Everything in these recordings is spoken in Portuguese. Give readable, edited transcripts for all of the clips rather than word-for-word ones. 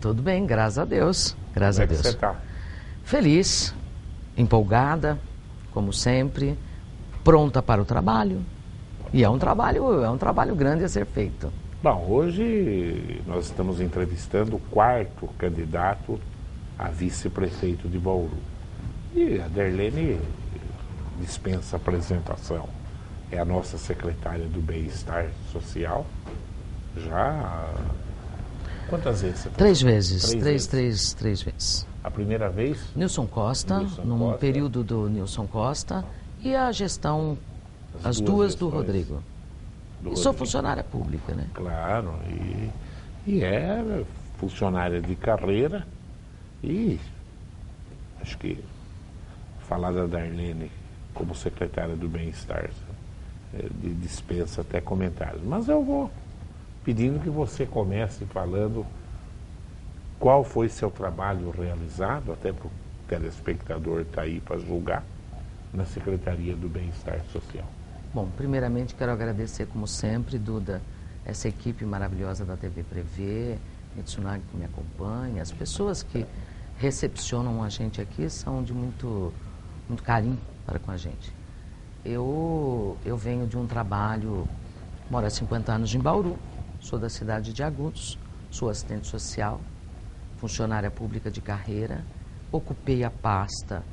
Tudo bem, graças a Deus. Graças a Deus. Como é que você está? Feliz, empolgada, como sempre, pronta para o trabalho. E é um trabalho grande a ser feito. Bom, hoje nós estamos entrevistando o quarto candidato a vice-prefeito de Bauru. E a Darlene dispensa apresentação. É a nossa secretária do Bem-Estar Social. Já... Quantas vezes você Três vezes. Três vezes. A primeira vez? Nilson Costa, num período do Nilson Costa, e a gestão, as duas do Rodrigo. Sou funcionária pública, né? Claro, e é funcionária de carreira. E acho que falar da Darlene como secretária do Bem-Estar dispensa até comentários. Mas eu vou pedindo que você comece falando qual foi seu trabalho realizado, até para o telespectador estar aí para julgar, na Secretaria do Bem-Estar Social. Bom, primeiramente quero agradecer, como sempre, Duda, essa equipe maravilhosa da TV Prevê, Mitsunagi que me acompanha, as pessoas que recepcionam a gente aqui são de muito carinho para com a gente. Eu venho de um trabalho, moro há 50 anos em Bauru, sou da cidade de Agudos, sou assistente social, funcionária pública de carreira, ocupei a pasta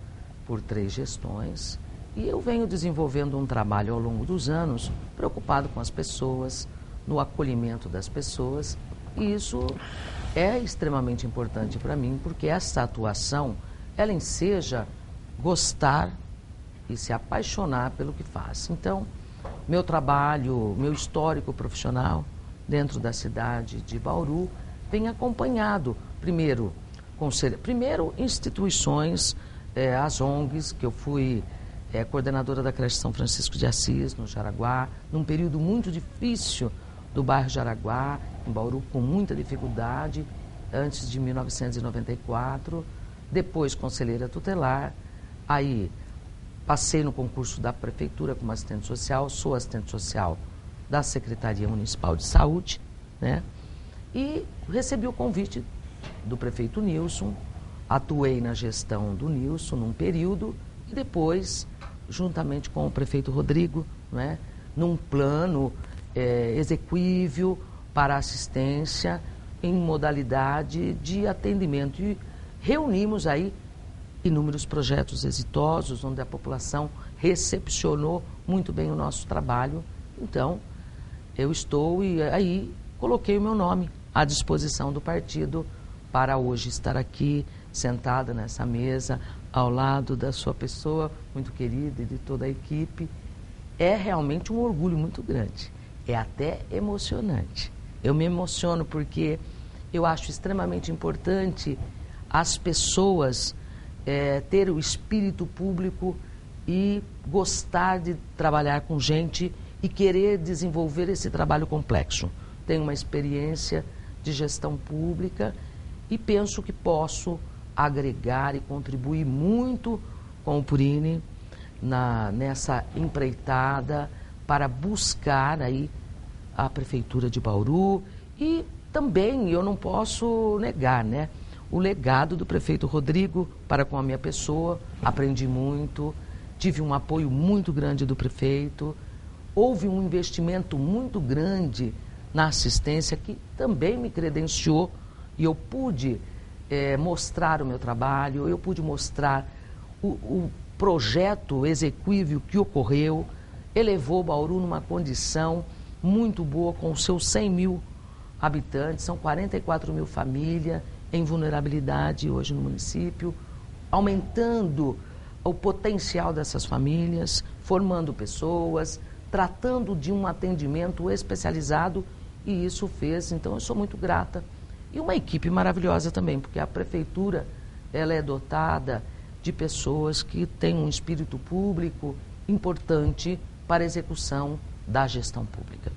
por 3 gestões e eu venho desenvolvendo um trabalho ao longo dos anos preocupado com as pessoas, no acolhimento das pessoas, e isso é extremamente importante para mim, porque essa atuação, ela enseja gostar e se apaixonar pelo que faz. Então, meu trabalho, meu histórico profissional dentro da cidade de Bauru vem acompanhado, primeiro instituições, as ONGs, que eu fui coordenadora da creche São Francisco de Assis, no Jaraguá, num período muito difícil do bairro Jaraguá, em Bauru, com muita dificuldade, antes de 1994, depois conselheira tutelar, aí passei no concurso da prefeitura como assistente social, sou assistente social da Secretaria Municipal de Saúde, né? E recebi o convite do prefeito Nilson, atuei na gestão do Nilson num período e depois, juntamente com o prefeito Rodrigo, né, num plano exequível para assistência em modalidade de atendimento. E reunimos aí inúmeros projetos exitosos, onde a população recepcionou muito bem o nosso trabalho. Então, eu estou e aí coloquei o meu nome à disposição do partido para hoje estar aqui, sentada nessa mesa, ao lado da sua pessoa muito querida e de toda a equipe. É realmente um orgulho muito grande, é até emocionante. Eu me emociono porque eu acho extremamente importante as pessoas ter o espírito público e gostar de trabalhar com gente e querer desenvolver esse trabalho complexo. Tenho uma experiência de gestão pública e penso que posso agregar e contribuir muito com o Purini nessa empreitada para buscar aí a Prefeitura de Bauru. E também eu não posso negar, né, o legado do prefeito Rodrigo para com a minha pessoa. Aprendi muito, tive um apoio muito grande do prefeito, houve um investimento muito grande na assistência que também me credenciou e eu pude mostrar o meu trabalho, eu pude mostrar o projeto exequível que ocorreu, elevou Bauru numa condição muito boa com os seus 100 mil habitantes, são 44 mil famílias em vulnerabilidade hoje no município, aumentando o potencial dessas famílias, formando pessoas, tratando de um atendimento especializado, e isso fez, então eu sou muito grata. E uma equipe maravilhosa também, porque a prefeitura, ela é dotada de pessoas que têm um espírito público importante para a execução da gestão pública.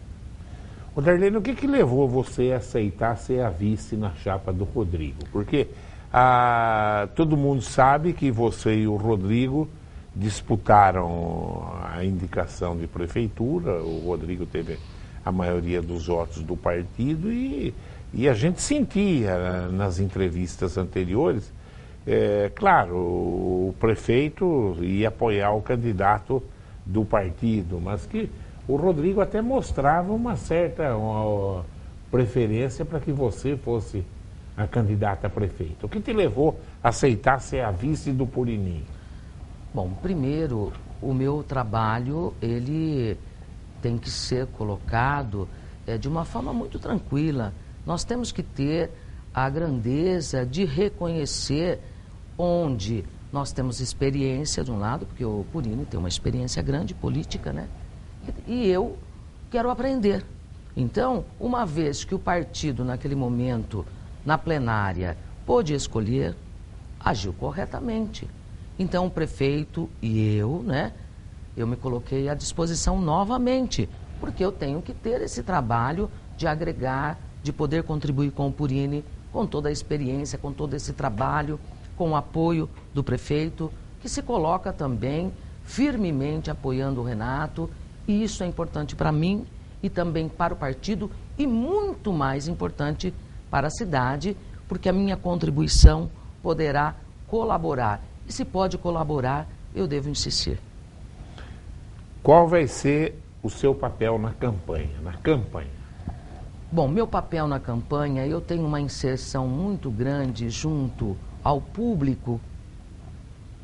Ô Darlene, o que levou você a aceitar ser a vice na chapa do Rodrigo? Porque todo mundo sabe que você e o Rodrigo disputaram a indicação de prefeitura, o Rodrigo teve a maioria dos votos do partido e E a gente sentia nas entrevistas anteriores, claro, o prefeito ia apoiar o candidato do partido, mas que o Rodrigo até mostrava uma certa preferência para que você fosse a candidata a prefeito. O que te levou a aceitar ser a vice do Purinim? Bom, primeiro, o meu trabalho, ele tem que ser colocado de uma forma muito tranquila. Nós temos que ter a grandeza de reconhecer onde nós temos experiência de um lado, porque o Purini tem uma experiência grande política, né? E eu quero aprender. Então, uma vez que o partido, naquele momento, na plenária, pôde escolher, agiu corretamente. Então, o prefeito e eu, né, eu me coloquei à disposição novamente, porque eu tenho que ter esse trabalho de agregar, de poder contribuir com o Purini, com toda a experiência, com todo esse trabalho, com o apoio do prefeito, que se coloca também firmemente apoiando o Renato, e isso é importante para mim e também para o partido, e muito mais importante para a cidade, porque a minha contribuição poderá colaborar. E se pode colaborar, eu devo insistir. Qual vai ser o seu papel na campanha? Bom, meu papel na campanha, eu tenho uma inserção muito grande junto ao público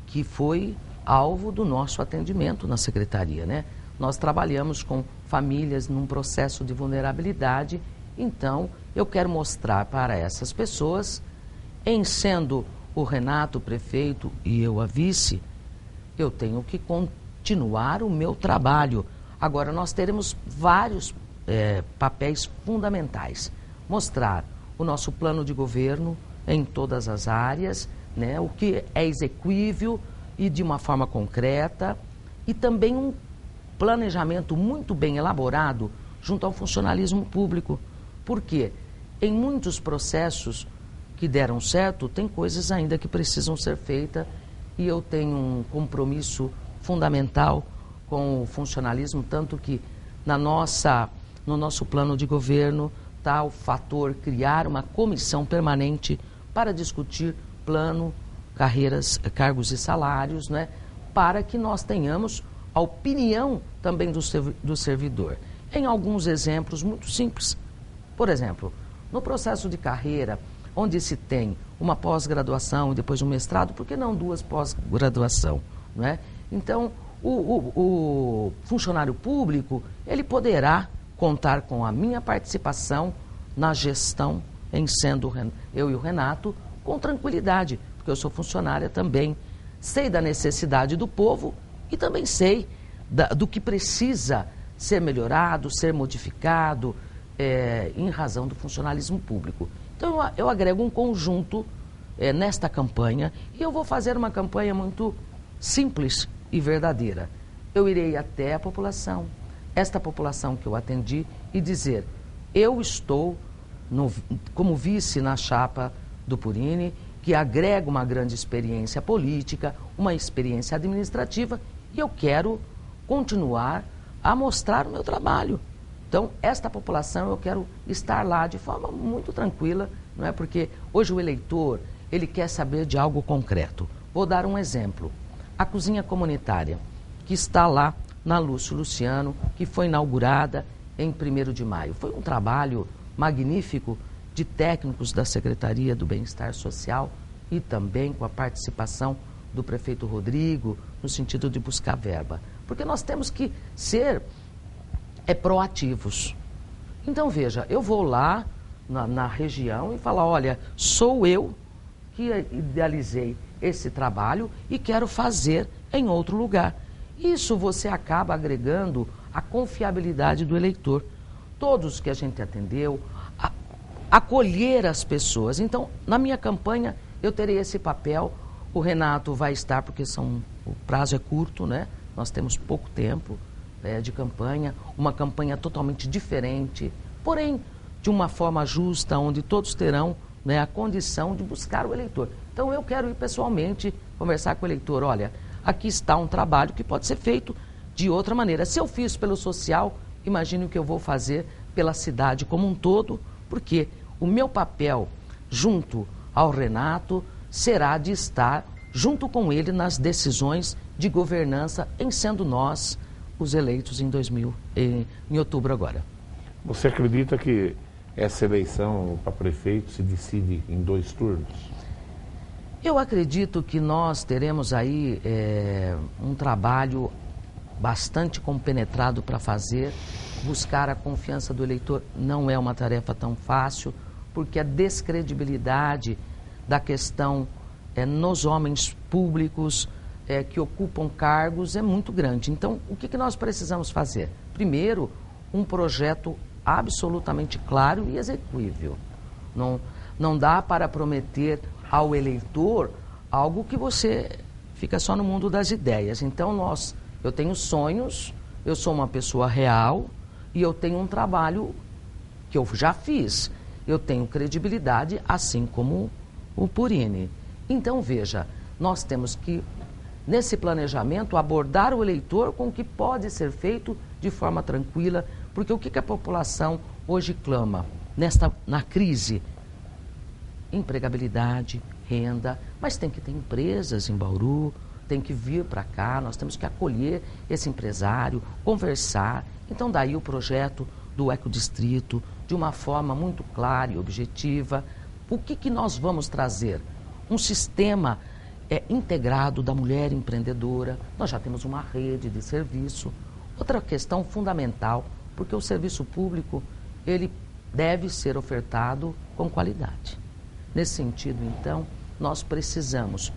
que foi alvo do nosso atendimento na secretaria, né? Nós trabalhamos com famílias num processo de vulnerabilidade, então eu quero mostrar para essas pessoas, em sendo o Renato o prefeito e eu a vice, eu tenho que continuar o meu trabalho. Agora, nós teremos vários papéis fundamentais. Mostrar o nosso plano de governo em todas as áreas, né, o que é exequível e de uma forma concreta, e também um planejamento muito bem elaborado junto ao funcionalismo público. Porque em muitos processos que deram certo, tem coisas ainda que precisam ser feitas, e eu tenho um compromisso fundamental com o funcionalismo, tanto que no nosso plano de governo está o fator criar uma comissão permanente para discutir plano, carreiras, cargos e salários, né, para que nós tenhamos a opinião também do servidor. Em alguns exemplos muito simples. Por exemplo, no processo de carreira, onde se tem uma pós-graduação e depois um mestrado, por que não 2 pós-graduação, né? Então, o funcionário público, ele poderá contar com a minha participação na gestão, em sendo eu e o Renato, com tranquilidade, porque eu sou funcionária também. Sei da necessidade do povo e também sei do que precisa ser melhorado, ser modificado, em razão do funcionalismo público. Então, eu agrego um conjunto nesta campanha, e eu vou fazer uma campanha muito simples e verdadeira. Eu irei até a população, esta população que eu atendi, e dizer: eu estou como vice na chapa do Purini, que agrega uma grande experiência política, uma experiência administrativa, e eu quero continuar a mostrar o meu trabalho. Então, esta população, eu quero estar lá de forma muito tranquila, não é? Porque hoje o eleitor, ele quer saber de algo concreto. Vou dar um exemplo. A cozinha comunitária, que está lá na Lúcio Luciano, que foi inaugurada em 1º de maio. Foi um trabalho magnífico de técnicos da Secretaria do Bem-Estar Social e também com a participação do prefeito Rodrigo, no sentido de buscar verba. Porque nós temos que ser proativos. Então, veja, eu vou lá na região e falar: olha, sou eu que idealizei esse trabalho e quero fazer em outro lugar. Isso você acaba agregando a confiabilidade do eleitor. Todos que a gente atendeu, acolher as pessoas. Então, na minha campanha, eu terei esse papel. O Renato vai estar, porque o prazo é curto, né? Nós temos pouco tempo de campanha, uma campanha totalmente diferente, porém de uma forma justa, onde todos terão, né, a condição de buscar o eleitor. Então eu quero ir pessoalmente conversar com o eleitor: olha, aqui está um trabalho que pode ser feito de outra maneira. Se eu fiz pelo social, imagine o que eu vou fazer pela cidade como um todo, porque o meu papel junto ao Renato será de estar junto com ele nas decisões de governança, em sendo nós os eleitos em outubro agora. Você acredita que essa eleição para prefeito se decide em 2 turnos? Eu acredito que nós teremos aí um trabalho bastante compenetrado para fazer. Buscar a confiança do eleitor não é uma tarefa tão fácil, porque a descredibilidade da questão nos homens públicos que ocupam cargos é muito grande. Então, o que nós precisamos fazer? Primeiro, um projeto absolutamente claro e execuível. Não dá para prometer ao eleitor algo que você fica só no mundo das ideias. Então, eu tenho sonhos, eu sou uma pessoa real e eu tenho um trabalho que eu já fiz. Eu tenho credibilidade, assim como o Purini. Então, veja, nós temos que, nesse planejamento, abordar o eleitor com o que pode ser feito de forma tranquila, porque o que a população hoje clama na crise? Empregabilidade, renda, mas tem que ter empresas em Bauru, tem que vir para cá, nós temos que acolher esse empresário, conversar. Então, daí o projeto do Ecodistrito, de uma forma muito clara e objetiva. O que nós vamos trazer? Um sistema integrado da mulher empreendedora. Nós já temos uma rede de serviço. Outra questão fundamental, porque o serviço público, ele deve ser ofertado com qualidade. Nesse sentido, então, nós precisamos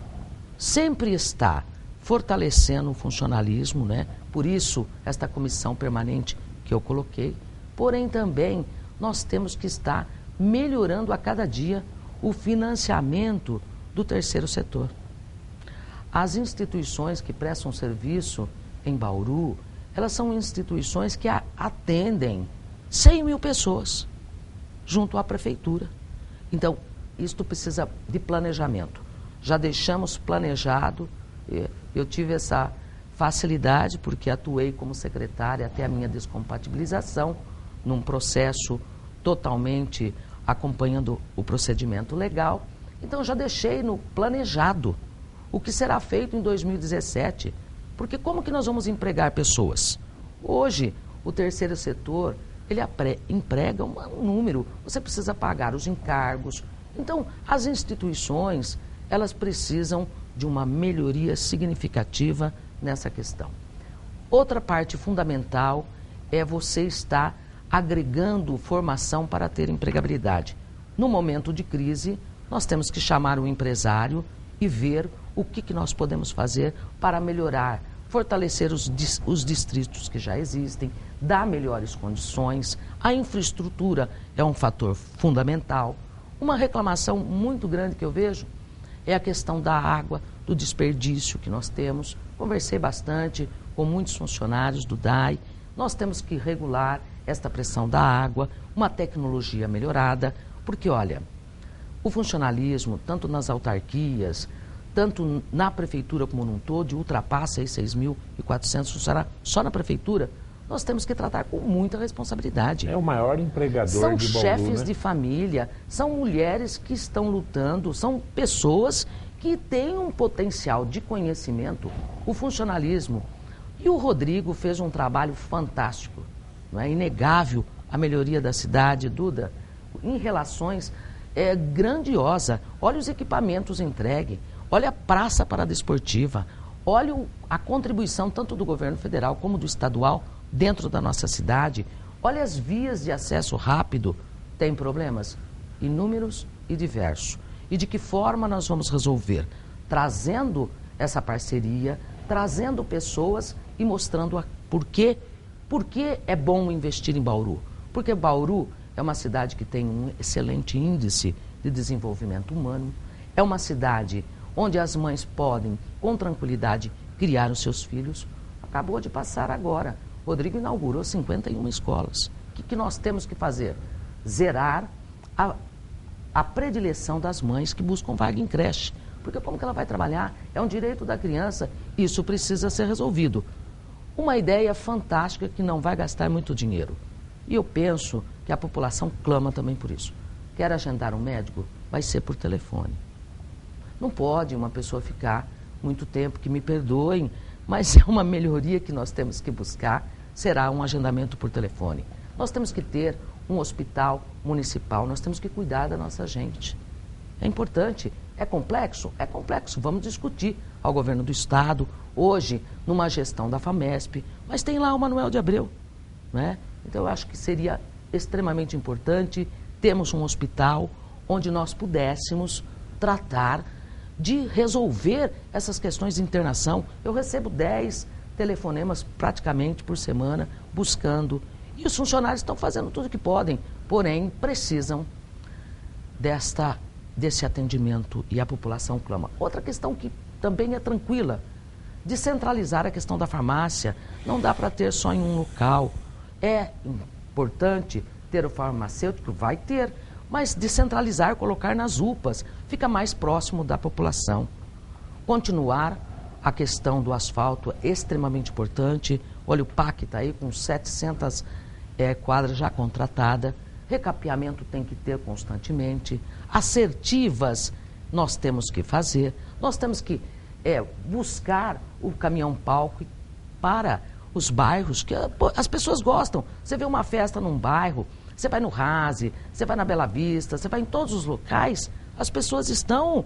sempre estar fortalecendo o funcionalismo, né? Por isso, esta comissão permanente que eu coloquei. Porém, também, nós temos que estar melhorando a cada dia o financiamento do terceiro setor. As instituições que prestam serviço em Bauru, elas são instituições que atendem 100 mil pessoas junto à prefeitura. Então, isto precisa de planejamento. Já deixamos planejado, eu tive essa facilidade porque atuei como secretária até a minha descompatibilização, num processo totalmente acompanhando o procedimento legal. Então, já deixei no planejado o que será feito em 2017. Porque como que nós vamos empregar pessoas? Hoje, o terceiro setor, ele emprega um número, você precisa pagar os encargos. Então, as instituições, elas precisam de uma melhoria significativa nessa questão. Outra parte fundamental é você estar agregando formação para ter empregabilidade. No momento de crise, nós temos que chamar o empresário e ver o que nós podemos fazer para melhorar, fortalecer os distritos que já existem, dar melhores condições. A infraestrutura é um fator fundamental. Uma reclamação muito grande que eu vejo é a questão da água, do desperdício que nós temos. Conversei bastante com muitos funcionários do DAI. Nós temos que regular esta pressão da água, uma tecnologia melhorada, porque, olha, o funcionalismo, tanto nas autarquias, tanto na prefeitura como num todo, ultrapassa aí 6.400 funcionários só na prefeitura. Nós temos que tratar com muita responsabilidade. É o maior empregador são de Bauru, chefes né? de família, são mulheres que estão lutando, são pessoas que têm um potencial de conhecimento, o funcionalismo. E o Rodrigo fez um trabalho fantástico, não é inegável a melhoria da cidade, Duda, em relações grandiosa. Olha os equipamentos entregues, olha a praça paradesportiva, olha a contribuição tanto do governo federal como do estadual dentro da nossa cidade. Olha as vias de acesso rápido. Tem problemas? Inúmeros e diversos. E de que forma nós vamos resolver? Trazendo essa parceria, trazendo pessoas e mostrando por que é bom investir em Bauru. Porque Bauru é uma cidade que tem um excelente índice de desenvolvimento humano, é uma cidade onde as mães podem, com tranquilidade, criar os seus filhos. Acabou de passar agora. Rodrigo inaugurou 51 escolas. O que nós temos que fazer? Zerar a predileção das mães que buscam vaga em creche. Porque como que ela vai trabalhar? É um direito da criança. Isso precisa ser resolvido. Uma ideia fantástica que não vai gastar muito dinheiro. E eu penso que a população clama também por isso. Quer agendar um médico? Vai ser por telefone. Não pode uma pessoa ficar muito tempo, que me perdoem, mas é uma melhoria que nós temos que buscar, será um agendamento por telefone. Nós temos que ter um hospital municipal, nós temos que cuidar da nossa gente. É importante. É complexo? É complexo. Vamos discutir ao governo do Estado, hoje, numa gestão da FAMESP, mas tem lá o Manoel de Abreu, né? Então, eu acho que seria extremamente importante termos um hospital onde nós pudéssemos tratar de resolver essas questões de internação. Eu recebo 10 telefonemas praticamente por semana buscando. E os funcionários estão fazendo tudo o que podem, porém precisam desse atendimento e a população clama. Outra questão que também é tranquila, descentralizar a questão da farmácia. Não dá para ter só em um local. É importante ter o farmacêutico, vai ter, mas descentralizar, colocar nas UPAs, fica mais próximo da população. Continuar a questão do asfalto é extremamente importante. Olha, o PAC está aí com 700 quadras já contratadas. Recapeamento tem que ter constantemente. Assertivas nós temos que fazer. Nós temos que buscar o caminhão-palco para os bairros que as pessoas gostam. Você vê uma festa num bairro, você vai no Rase, você vai na Bela Vista, você vai em todos os locais, as pessoas estão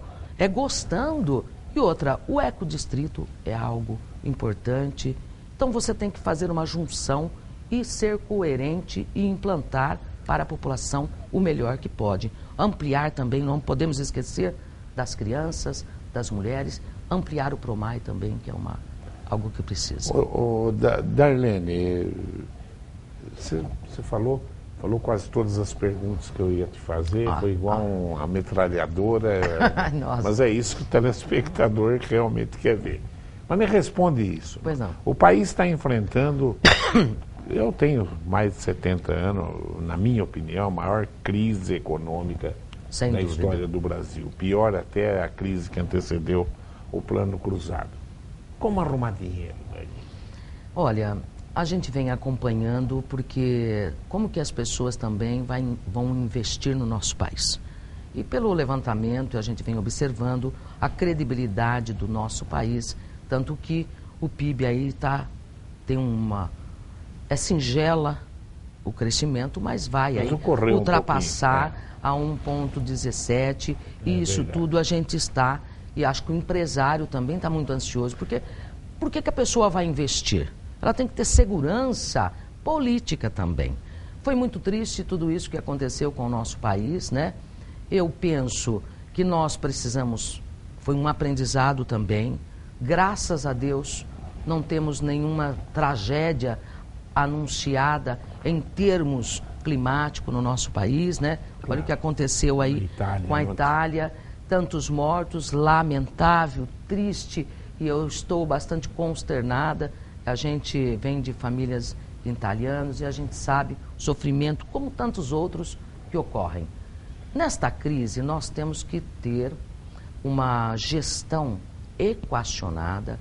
gostando. E outra, o ecodistrito é algo importante. Então você tem que fazer uma junção e ser coerente e implantar para a população o melhor que pode. Ampliar também, não podemos esquecer das crianças, das mulheres, ampliar o PROMAI também, que é algo que precisa. Darlene, você falou quase todas as perguntas que eu ia te fazer, foi igual uma metralhadora, mas é isso que o telespectador realmente quer ver. Mas me responde isso. Pois não. O país está enfrentando, eu tenho mais de 70 anos, na minha opinião, a maior crise econômica da história do Brasil. Pior até a crise que antecedeu o Plano Cruzado. Como arrumar dinheiro? Olha, a gente vem acompanhando porque como que as pessoas também vão investir no nosso país. E pelo levantamento a gente vem observando a credibilidade do nosso país, tanto que o PIB aí é singela o crescimento, mas vai aí ultrapassar a 1,17 e isso tudo a gente está, e acho que o empresário também está muito ansioso, porque por que a pessoa vai investir? Ela tem que ter segurança política também. Foi muito triste tudo isso que aconteceu com o nosso país, né? Eu penso que nós precisamos, foi um aprendizado também, graças a Deus não temos nenhuma tragédia anunciada em termos climáticos no nosso país, né? Olha o que aconteceu aí com a Itália, tantos mortos, lamentável, triste, e eu estou bastante consternada. A gente vem de famílias italianas e a gente sabe o sofrimento, como tantos outros que ocorrem. Nesta crise, nós temos que ter uma gestão equacionada,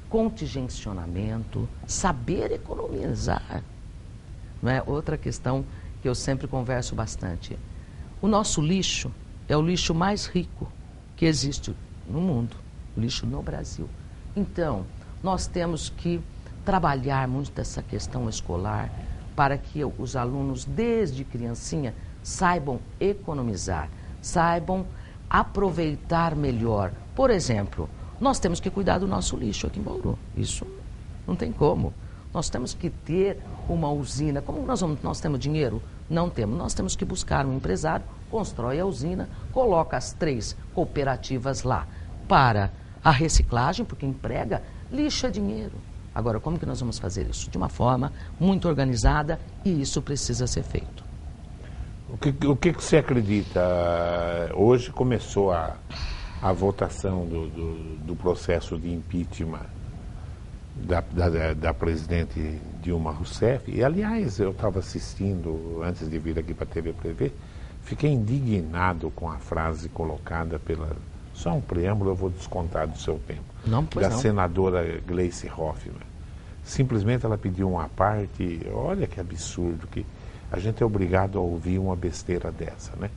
contingencionamento, saber economizar. Não é? Outra questão que eu sempre converso bastante. O nosso lixo é o lixo mais rico que existe no mundo, o lixo no Brasil. Então, nós temos que trabalhar muito essa questão escolar para que os alunos, desde criancinha, saibam economizar, saibam aproveitar melhor. Por exemplo, nós temos que cuidar do nosso lixo aqui em Bauru. Isso não tem como. Nós temos que ter uma usina. Como nós temos dinheiro? Não temos. Nós temos que buscar um empresário, constrói a usina, coloca as 3 cooperativas lá para a reciclagem, porque emprega, lixo é dinheiro. Agora, como que nós vamos fazer isso? De uma forma muito organizada, e isso precisa ser feito. O que você acredita? Hoje começou a votação do processo de impeachment da presidente Dilma Rousseff. E, aliás, eu estava assistindo, antes de vir aqui para a TV Prevê, fiquei indignado com a frase colocada pela... Só um preâmbulo, eu vou descontar do seu tempo. Da senadora Gleice Hoffmann. Simplesmente ela pediu uma parte, olha que absurdo, que a gente é obrigado a ouvir uma besteira dessa, né?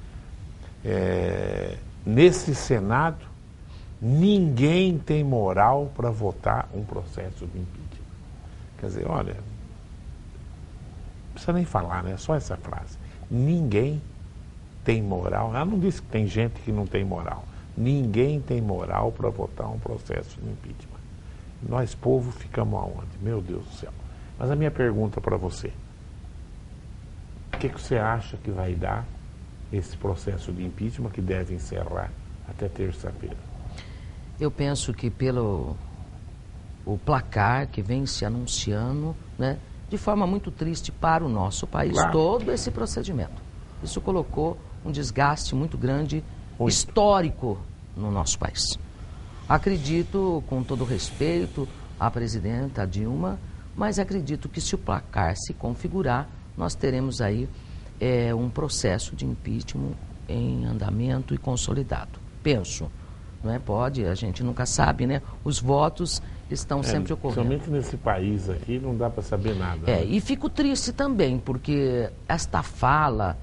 nesse Senado, ninguém tem moral para votar um processo de impeachment. Quer dizer, olha, não precisa nem falar, né? Só essa frase. Ninguém tem moral. Ela não disse que tem gente que não tem moral. Ninguém tem moral para votar um processo de impeachment. Nós, povo, ficamos aonde? Meu Deus do céu. Mas a minha pergunta para você, o que você acha que vai dar esse processo de impeachment que deve encerrar até terça-feira? Eu penso que pelo o placar que vem se anunciando, né, de forma muito triste para o nosso país, claro, todo esse procedimento. Isso colocou um desgaste muito grande, histórico, no nosso país. Acredito, com todo respeito à presidenta Dilma, mas acredito que se o placar se configurar, nós teremos aí um processo de impeachment em andamento e consolidado. Penso, não é? Pode, a gente nunca sabe, né? Os votos estão sempre ocorrendo. Somente nesse país aqui não dá para saber nada. Né? E fico triste também, porque esta fala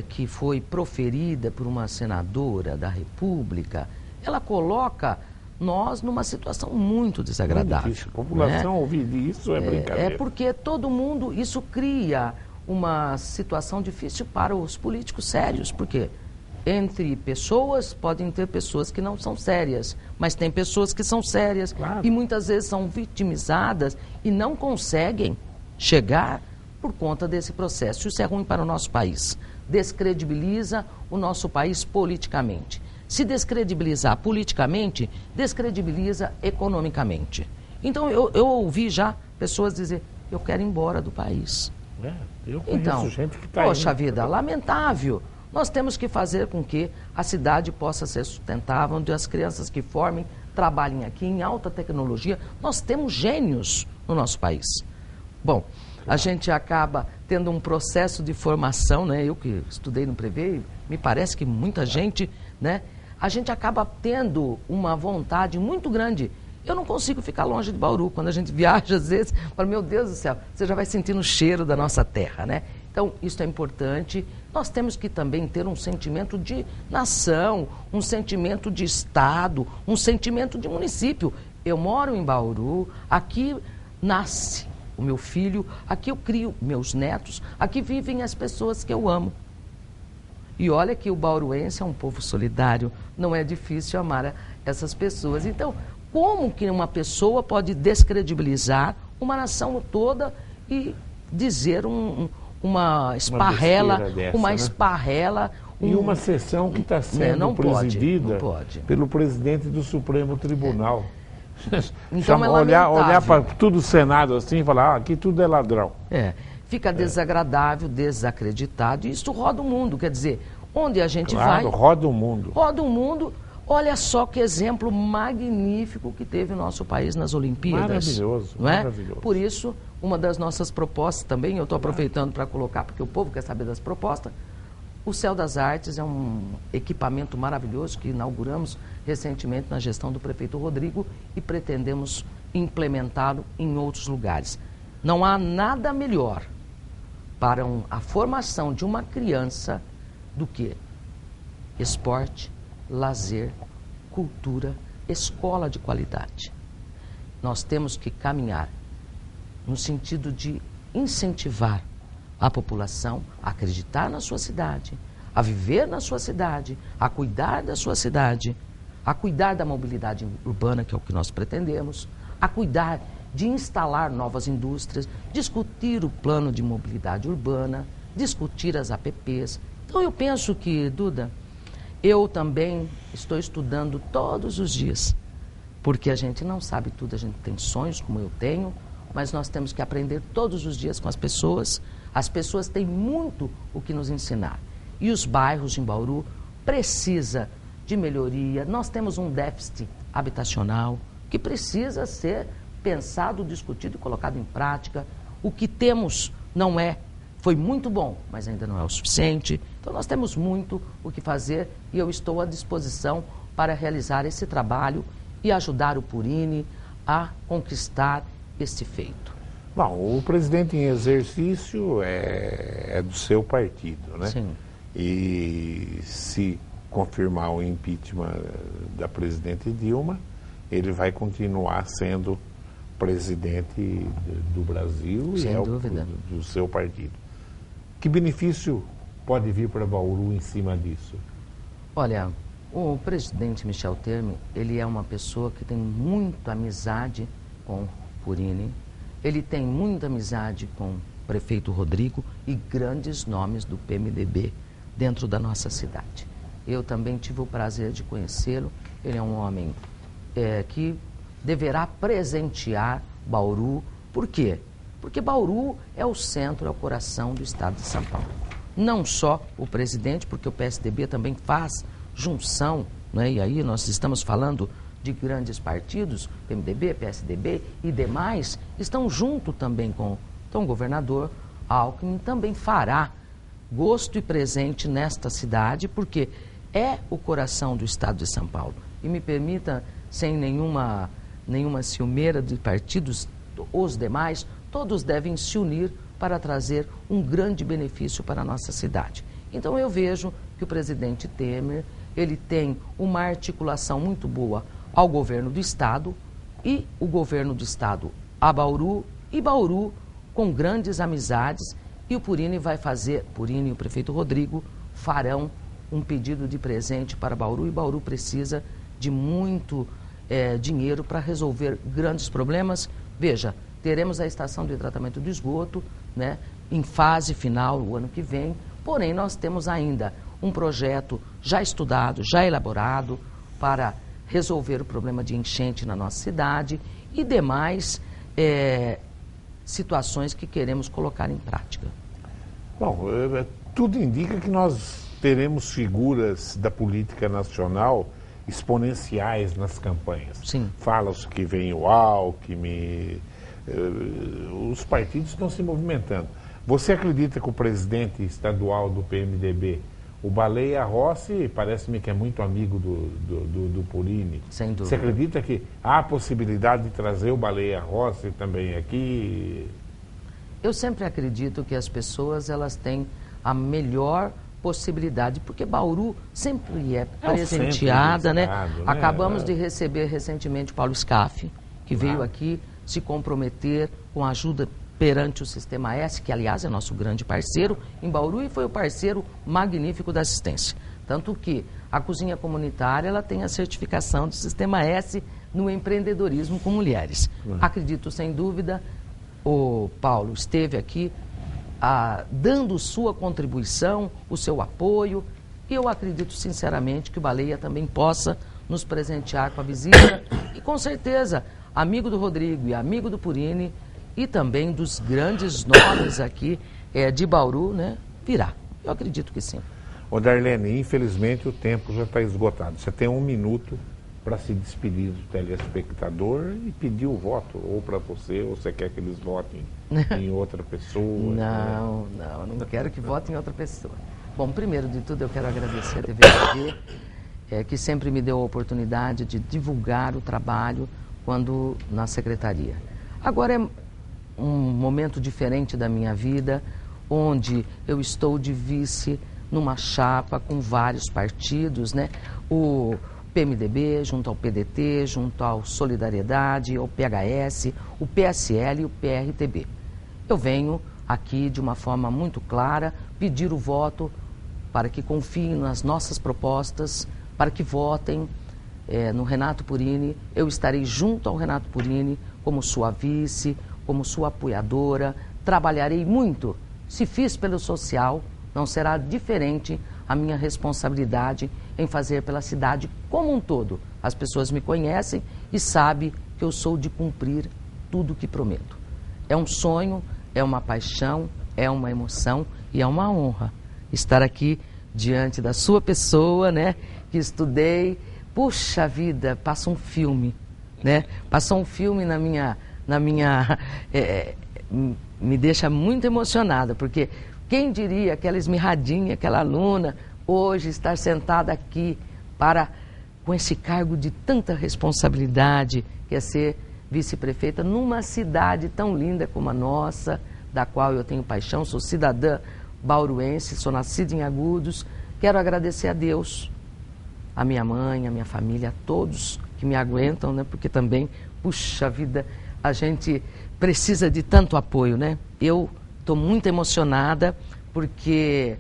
que foi proferida por uma senadora da República, ela coloca nós numa situação muito desagradável. Muito difícil. A população, né? Ouvir isso é brincadeira. É porque todo mundo, isso cria uma situação difícil para os políticos sérios, porque entre pessoas, podem ter pessoas que não são sérias, mas tem pessoas que são sérias, claro, e muitas vezes são vitimizadas e não conseguem chegar por conta desse processo. Isso é ruim para o nosso país. Descredibiliza o nosso país politicamente. Se descredibilizar politicamente, descredibiliza economicamente. Então, eu ouvi já pessoas dizer, eu quero ir embora do país. Eu conheço gente que está indo. Poxa vida, lamentável. Nós temos que fazer com que a cidade possa ser sustentável, onde as crianças que formem trabalhem aqui em alta tecnologia. Nós temos gênios no nosso país. Bom, a gente acaba tendo um processo de formação, né? Eu que estudei no Prevê, me parece que muita gente, né? A gente acaba tendo uma vontade muito grande. Eu não consigo ficar longe de Bauru. Quando a gente viaja, às vezes, falo, meu Deus do céu, você já vai sentindo o cheiro da nossa terra, né? Então, isso é importante. Nós temos que também ter um sentimento de nação, um sentimento de estado, um sentimento de município. Eu moro em Bauru, aqui nasce o meu filho, aqui eu crio meus netos, aqui vivem as pessoas que eu amo. E olha que o bauruense é um povo solidário, não é difícil amar essas pessoas. Então, como que uma pessoa pode descredibilizar uma nação toda e dizer uma esparrela, uma esparrela... E uma sessão que está sendo presidida pelo presidente do Supremo Tribunal. Então olhar para tudo o Senado assim e falar, aqui tudo é ladrão. Fica desagradável, desacreditado, e isso roda o mundo, quer dizer, onde a gente vai... roda o mundo. Roda o mundo. Olha só que exemplo magnífico que teve o nosso país nas Olimpíadas. Maravilhoso, não é? Maravilhoso. Por isso, uma das nossas propostas também, eu estou aproveitando para colocar, porque o povo quer saber das propostas, o Céu das Artes é um equipamento maravilhoso que inauguramos recentemente na gestão do prefeito Rodrigo e pretendemos implementá-lo em outros lugares. Não há nada melhor para a formação de uma criança do que esporte, lazer, cultura, escola de qualidade. Nós temos que caminhar no sentido de incentivar a população a acreditar na sua cidade, a viver na sua cidade, a cuidar da sua cidade, a cuidar da mobilidade urbana, que é o que nós pretendemos, a cuidar de instalar novas indústrias, discutir o plano de mobilidade urbana, discutir as APPs. Então eu penso que, Duda, eu também estou estudando todos os dias, porque a gente não sabe tudo, a gente tem sonhos como eu tenho, mas nós temos que aprender todos os dias com as pessoas. As pessoas têm muito o que nos ensinar. E os bairros de Bauru precisam de melhoria. Nós temos um déficit habitacional que precisa ser pensado, discutido e colocado em prática. O que temos foi muito bom, mas ainda não é o suficiente. Então nós temos muito o que fazer e eu estou à disposição para realizar esse trabalho e ajudar o Purini a conquistar esse feito. Bom, o presidente em exercício é do seu partido, né? Sim. E se confirmar o impeachment da presidente Dilma, ele vai continuar sendo presidente do Brasil Sem e dúvida. Do seu partido. Que benefício pode vir para Bauru em cima disso? Olha, o presidente Michel Temer, ele é uma pessoa que tem muita amizade com Purini, ele tem muita amizade com o prefeito Rodrigo e grandes nomes do PMDB dentro da nossa cidade. Eu também tive o prazer de conhecê-lo, ele é um homem que deverá presentear Bauru. Por quê? Porque Bauru é o centro, é o coração do estado de São Paulo. Não só o presidente, porque o PSDB também faz junção, né? E aí nós estamos falando de grandes partidos, PMDB, PSDB e demais, estão junto também com então, o governador Alckmin também fará gosto e presente nesta cidade, porque é o coração do estado de São Paulo. E me permita, sem nenhuma ciumeira de partidos, os demais, todos devem se unir para trazer um grande benefício para a nossa cidade. Então eu vejo que o presidente Temer, ele tem uma articulação muito boa ao governo do estado e o governo do estado a Bauru e Bauru com grandes amizades, e o Purini vai fazer, Purini e o prefeito Rodrigo farão um pedido de presente para Bauru, e Bauru precisa de muito dinheiro para resolver grandes problemas. Veja, teremos a estação de tratamento do esgoto, né, em fase final o ano que vem, porém nós temos ainda um projeto já estudado, já elaborado para resolver o problema de enchente na nossa cidade e demais situações que queremos colocar em prática. Bom, tudo indica que nós teremos figuras da política nacional exponenciais nas campanhas. Sim. Fala-se que vem o Alckmin, os partidos estão se movimentando. Você acredita que o presidente estadual do PMDB, o Baleia Rossi, parece-me que é muito amigo do Purini. Sem dúvida. Você acredita que há a possibilidade de trazer o Baleia Rossi também aqui? Eu sempre acredito que as pessoas elas têm a melhor possibilidade, porque Bauru sempre é presenteada, né? Acabamos de receber recentemente o Paulo Scaff, que veio aqui se comprometer com a ajuda perante o Sistema S, que aliás é nosso grande parceiro em Bauru e foi o parceiro magnífico da assistência. Tanto que a cozinha comunitária ela tem a certificação do Sistema S no empreendedorismo com mulheres. Acredito sem dúvida, o Paulo esteve aqui dando sua contribuição, o seu apoio, e eu acredito sinceramente que o Baleia também possa nos presentear com a visita e com certeza, amigo do Rodrigo e amigo do Purini e também dos grandes nomes aqui de Bauru, né, virá. Eu acredito que sim. Ô Darlene, infelizmente o tempo já está esgotado. Você tem 1 minuto para se despedir do telespectador e pedir o voto, ou para você, ou você quer que eles votem em outra pessoa? Não, eu não quero que votem em outra pessoa. Bom, primeiro de tudo eu quero agradecer a TVG, que sempre me deu a oportunidade de divulgar o trabalho quando na secretaria. Agora é um momento diferente da minha vida, onde eu estou de vice numa chapa com vários partidos, né? O PMDB, junto ao PDT, junto ao Solidariedade, ao PHS, o PSL e o PRTB. Eu venho aqui de uma forma muito clara pedir o voto para que confiem nas nossas propostas, para que votem no Renato Purini. Eu estarei junto ao Renato Purini como sua vice, como sua apoiadora, trabalharei muito. Se fiz pelo social, não será diferente a minha responsabilidade em fazer pela cidade como um todo. As pessoas me conhecem e sabem que eu sou de cumprir tudo que prometo. É um sonho, é uma paixão, é uma emoção e é uma honra estar aqui diante da sua pessoa, né? Que estudei. Puxa vida, passa um filme, né? Passou um filme na minha me deixa muito emocionada, porque quem diria aquela esmirradinha, aquela aluna, hoje estar sentada aqui com esse cargo de tanta responsabilidade, que é ser vice-prefeita numa cidade tão linda como a nossa, da qual eu tenho paixão, sou cidadã bauruense, sou nascida em Agudos. Quero agradecer a Deus, a minha mãe, a minha família, a todos que me aguentam, né? Porque também, puxa vida, a gente precisa de tanto apoio, né? Eu estou muito emocionada porque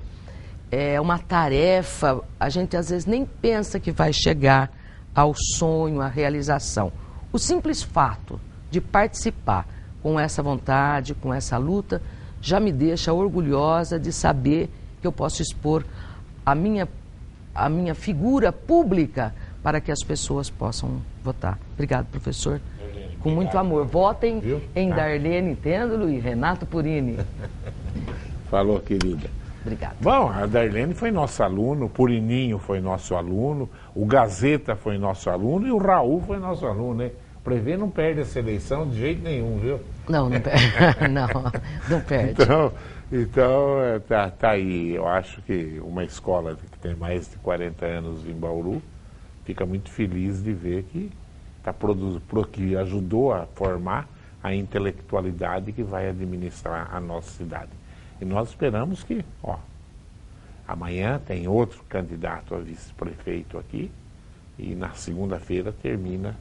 é uma tarefa, a gente às vezes nem pensa que vai chegar ao sonho, à realização. O simples fato de participar com essa vontade, com essa luta, já me deixa orgulhosa de saber que eu posso expor a minha figura pública para que as pessoas possam votar. Obrigado, professor. Darlene, Com muito amor. Votem em Tá. Darlene Têndolo e Renato Purini. Falou, querida. Obrigado. Bom, a Darlene foi nosso aluno, o Purininho foi nosso aluno, o Gazeta foi nosso aluno e o Raul foi nosso aluno, né? O Prevê não perde essa eleição de jeito nenhum, viu? Não perde. não perde. Então tá aí. Eu acho que uma escola que tem mais de 40 anos em Bauru fica muito feliz de ver que que ajudou a formar a intelectualidade que vai administrar a nossa cidade. E nós esperamos que, amanhã tem outro candidato a vice-prefeito aqui e na segunda-feira termina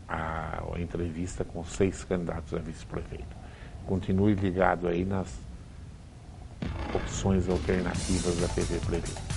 a entrevista com 6 candidatos a vice-prefeito. Continue ligado aí nas opções alternativas da TV Prevê.